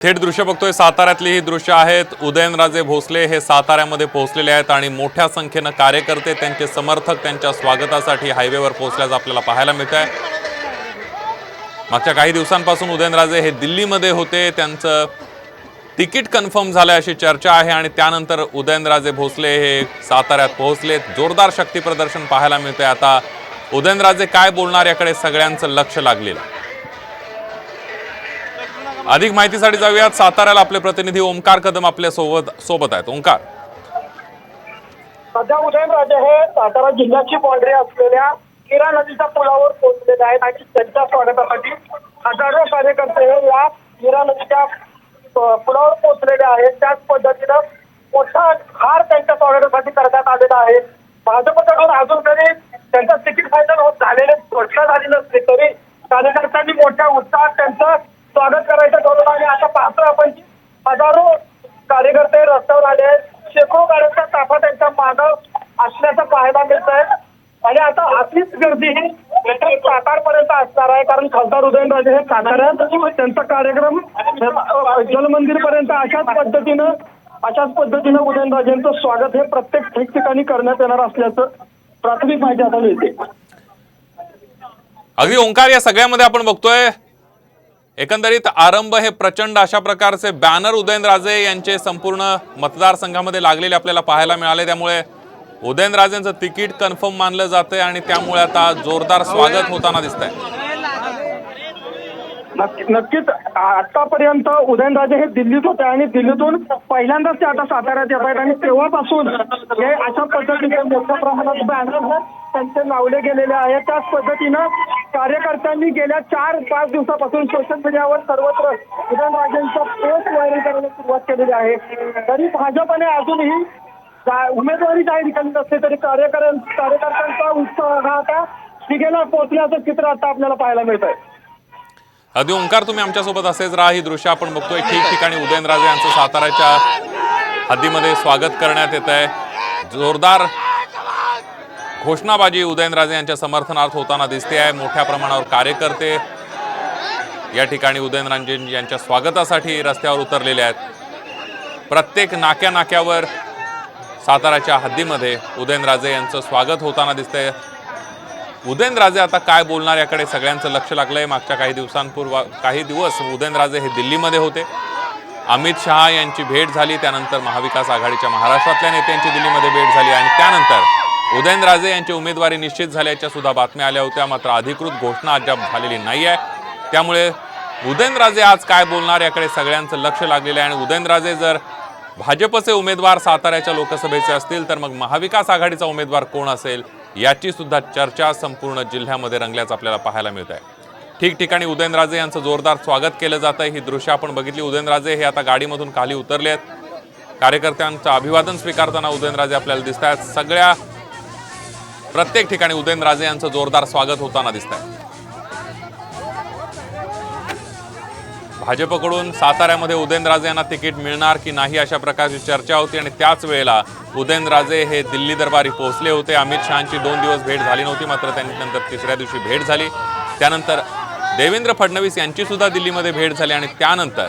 थेट दृश्य बघतोय साताऱ्यातली ही दृश्य आहेत। उदयनराजे भोसले हे साताऱ्यामध्ये पोहोचलेले आहेत आणि मोठ्या संख्येने कार्यकर्ते त्यांचे समर्थक त्यांच्या स्वागतासाठी हायवेवर पोहोचल्याचं आपल्याला पाहायला मिळतंय। मागच्या काही दिवसांपासून उदयनराजे हे दिल्लीमध्ये होते, त्यांचं तिकीट कन्फर्म झालंय अशी चर्चा आहे आणि त्यानंतर उदयनराजे भोसले हे साताऱ्यात पोहोचलेत। जोरदार शक्ती प्रदर्शन पाहायला मिळतंय। आता उदयनराजे काय बोलणार याकडे सगळ्यांचं लक्ष लागलेलं आहे। अधिक माहितीसाठी जाऊयात साताऱ्याला। आपले प्रतिनिधी ओंकार कदम आपल्या सोबत आहेत। ओंकार, सध्या उदयनराजे हे सातारा जिल्ह्याची बाँड्री असलेल्या किरा नदीच्या पुलावर पोहोचलेले आहेत आणि त्यांच्या स्वागतासाठी हजारो कार्यकर्ते हे या किरा नदीच्या पुलावर पोहोचलेले आहेत। त्याच पद्धतीनं मोठा हार त्यांच्या स्वागतासाठी करण्यात आलेला आहे। भाजपकडून अजून तरी त्यांचं तिकीट फायनल होत झालेले घोषणा झाली नसली तरी कार्यकर्त्यांनी मोठ्या उत्साहात त्यांचं स्वागत करायचं ठरवलं आणि आता पाहतो आपण हजारो कार्यकर्ते रस्त्यावर आले आहेत। शेकडो गाड्यांचा ताफा त्यांच्या मागं असल्याचं पाहायला मिळत आहे आणि आता अशीच गर्दी ही सातारपर्यंत असणार आहे, कारण खासदार उदयनराजे हे साताऱ्यात त्यांचा कार्यक्रम जलमंदिर पर्यंत अशाच पद्धतीनं उदयनराजेंचं स्वागत हे प्रत्येक ठिकठिकाणी करण्यात येणार असल्याचं प्राथमिक माहिती आता मिळते। अगदी ओंकार, या सगळ्यामध्ये आपण बघतोय एकंदरीत आरंभ हे प्रचंड अशा प्रकारचे बॅनर उदयनराजे यांचे संपूर्ण मतदारसंघामध्ये लागलेले आपल्याला पाहायला मिळाले। त्यामुळे उदयनराजेंचं तिकीट कन्फर्म मानलं जातंय आणि त्यामुळे आता जोरदार स्वागत होताना दिसतंय। नक्कीच आतापर्यंत उदयनराजे हे दिल्लीत होते आणि दिल्लीतून पहिल्यांदाच ते आता साताऱ्यात येत आहेत आणि तेव्हापासून हे अशा पद्धतीने मोठ्या प्रमाणात बॅनर त्यांचे लावले गेलेले आहेत। त्याच पद्धतीनं कार्यकर्त्यांनी गेल्या 4-5 दिवसापासून सोशल मीडियावर सर्वत्र उदयनराजेंचा पोस्ट व्हायरल करायला सुरुवात केलेली आहे। तरी भाजपने अजूनही उमेदवारी जाहीर केली नसली तरी कार्यकर्त्यांचा उत्साह हा आता शिगेला पोहोचल्याचं चित्र आता आपल्याला पाहायला मिळत आहे। अगदी ओंकार, तुम्ही आमच्यासोबत असेच राहा। ही दृश्य आपण बघतोय ठिकठिकाणी उदयनराजे यांचं साताऱ्याच्या हद्दीमध्ये स्वागत करण्यात येत आहे। जोरदार घोषणाबाजी उदयनराजे यांच्या समर्थनार्थ होताना दिसते आहे। मोठ्या प्रमाणावर कार्यकर्ते या ठिकाणी उदयनराजे यांच्या स्वागतासाठी रस्त्यावर उतरलेले आहेत। प्रत्येक नाक्यावर साताऱ्याच्या हद्दीमध्ये उदयनराजे यांचं स्वागत होताना दिसतंय। उदयनराजे आता काय बोलणार याकडे सगळ्यांचं लक्ष लागलंय। मागच्या काही दिवस उदयनराजे हे दिल्लीमध्ये होते। अमित शहा यांची भेट झाली, त्यानंतर महाविकास आघाडीच्या महाराष्ट्रातल्या नेत्यांची दिल्लीमध्ये भेट झाली आणि त्यानंतर उदयनराजे यांची उमेदवारी निश्चित झाल्याच्या सुद्धा बातम्या आल्या होत्या। मात्र अधिकृत घोषणा अद्याप झालेली नाही आहे। त्यामुळे उदयनराजे आज काय बोलणार याकडे सगळ्यांचं लक्ष लागलेलं आहे आणि उदयनराजे जर भाजपचे उमेदवार साताऱ्याच्या लोकसभेचे असतील तर मग महाविकास आघाडीचा उमेदवार कोण असेल याची सुद्धा चर्चा संपूर्ण जिल्ह्यामध्ये रंगल्याचं आपल्याला पाहायला मिळत आहे। ठिकठिकाणी उदयनराजे यांचं जोरदार स्वागत केलं जात आहे। ही दृश्य आपण बघितली। उदयनराजे हे आता गाडीमधून खाली उतरले आहेत। कार्यकर्त्यांचं अभिवादन स्वीकारताना उदयनराजे आपल्याला दिसत आहेत। प्रत्येक ठिकाणी उदयनराजे यांचं जोरदार स्वागत होताना दिसत आहे। भाजपकडून साताऱ्यामध्ये उदयनराजे यांना तिकीट मिळणार की नाही अशा प्रकारची चर्चा होती आणि त्याच वेळेला उदयनराजे हे दिल्ली दरबारी पोहोचले होते। अमित शहांची 2 दिवस भेट झाली नव्हती, मात्र त्यांनी नंतर तिसऱ्या दिवशी भेट झाली। त्यानंतर देवेंद्र फडणवीस यांची सुद्धा दिल्लीमध्ये भेट झाली आणि त्यानंतर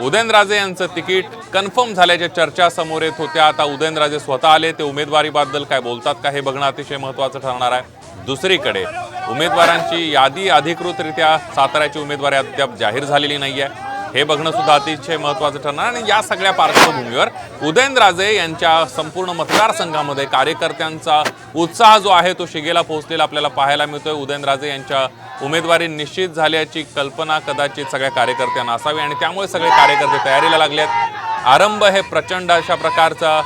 उदयनराजे यांचं तिकीट कन्फर्म झाल्याच्या चर्चा समोर येत होत्या। आता उदयनराजे स्वतः आले, ते उमेदवारीबद्दल काय बोलतात का हे बघणं अतिशय महत्त्वाचं ठरणार आहे। दुसरीकडे उमेदवारांची यादी अधिकृतरित्या साताऱ्याची उमेदवारी अद्याप जाहीर झालेली नाही आहे, हे बघणं सुद्धा अतिशय महत्त्वाचं ठरणार। आणि या सगळ्या पार्श्वभूमीवर उदयनराजे यांच्या संपूर्ण मतदारसंघामध्ये कार्यकर्त्यांचा उत्साह जो आहे तो शिगेला पोहोचलेला आपल्याला पाहायला मिळतोय। उदयनराजे यांच्या उमेदवारी निश्चित झाल्याची कल्पना कदाचित सगळ्या कार्यकर्त्यांना असावी आणि त्यामुळे सगळे कार्यकर्ते तयारीला लागले आहेत। आरंभ हे प्रचंड अशा प्रकारचा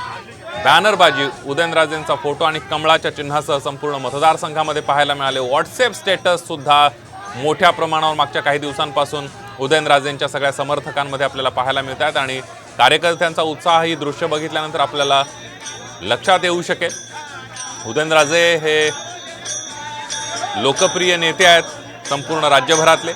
बॅनरबाजी, उदयनराजेंचा फोटो आणि कमळाच्या चिन्हासह संपूर्ण मतदारसंघामध्ये पाहायला मिळाले। व्हॉट्सअप स्टेटस सुद्धा मोठ्या प्रमाणावर मागच्या काही दिवसांपासून उदयनराजेंच्या सगळ्या समर्थकांमध्ये आपल्याला पाहायला मिळतात आणि कार्यकर्त्यांचा उत्साह ही दृश्य बघितल्यानंतर आपल्याला लक्षात येऊ शकेल। उदयनराजे हे लोकप्रिय नेते आहेत संपूर्ण राज्यभरातले।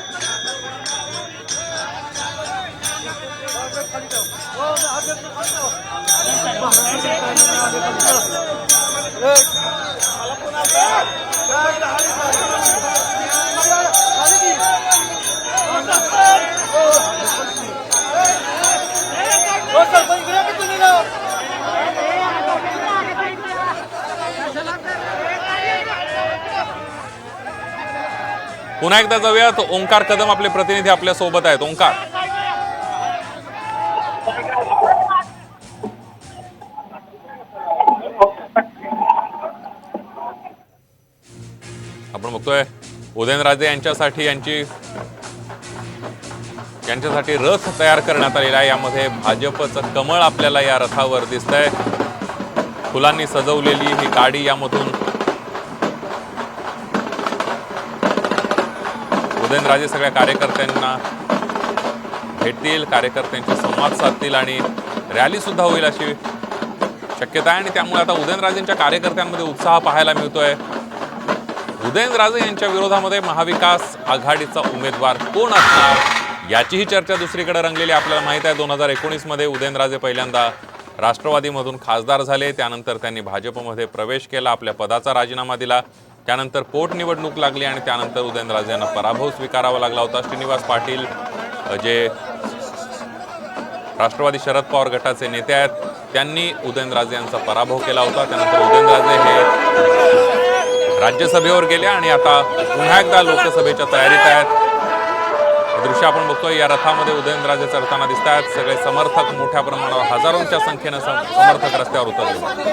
पुन्हा एकदा जाऊयात, ओंकार कदम आपले प्रतिनिधी आपल्या सोबत आहेत. ओंकार, आपण बघतोय उदयनराजे यांच्यासाठी रथ तयार करण्यात आलेला आहे. यामध्ये भाजपचं कमळ आपल्याला या रथावर दिसतंय. फुलांनी सजवलेली ही गाडी यामधून उदयनराजे सगळ्या कार्यकर्त्यांना भेटतील, कार्यकर्त्यांशी संवाद साधतील आणि रॅली सुद्धा होईल अशी शक्यता आहे. आणि त्यामुळे आता उदयनराजेंच्या कार्यकर्त्यांमध्ये उत्साह पाहायला मिळतोय. उदयनराजे यांच्या विरोधामध्ये महाविकास आघाडीचा उमेदवार कोण असणार याचीही चर्चा दुसरीकडे रंगलेली आपल्याला माहित आहे. 2019 मध्ये उदयनराजे पहिल्यांदा राष्ट्रवादीमधून खासदार झाले. त्यानंतर त्यांनी भाजपमध्ये प्रवेश केला, आपल्या पदाचा राजीनामा दिला. त्यानंतर पोटनिवडणूक लागली आणि त्यानंतर उदयनराजे यांना पराभव स्वीकारावा लागला होता. श्रीनिवास पाटील जे राष्ट्रवादी शरद पवार गटाचे नेते आहेत, त्यांनी उदयनराजे यांचा पराभव केला होता. त्यानंतर उदयनराजे हे राज्यसभेवर गेले आणि आता पुन्हा एकदा लोकसभेच्या तयारीत आहेत. दृश्य आपण बघतोय, या रथामध्ये उदयनराजे चढताना दिसत आहेत. सगळे समर्थक मोठ्या प्रमाणावर हजारोंच्या संख्येनं समर्थक रस्त्यावर उतरले.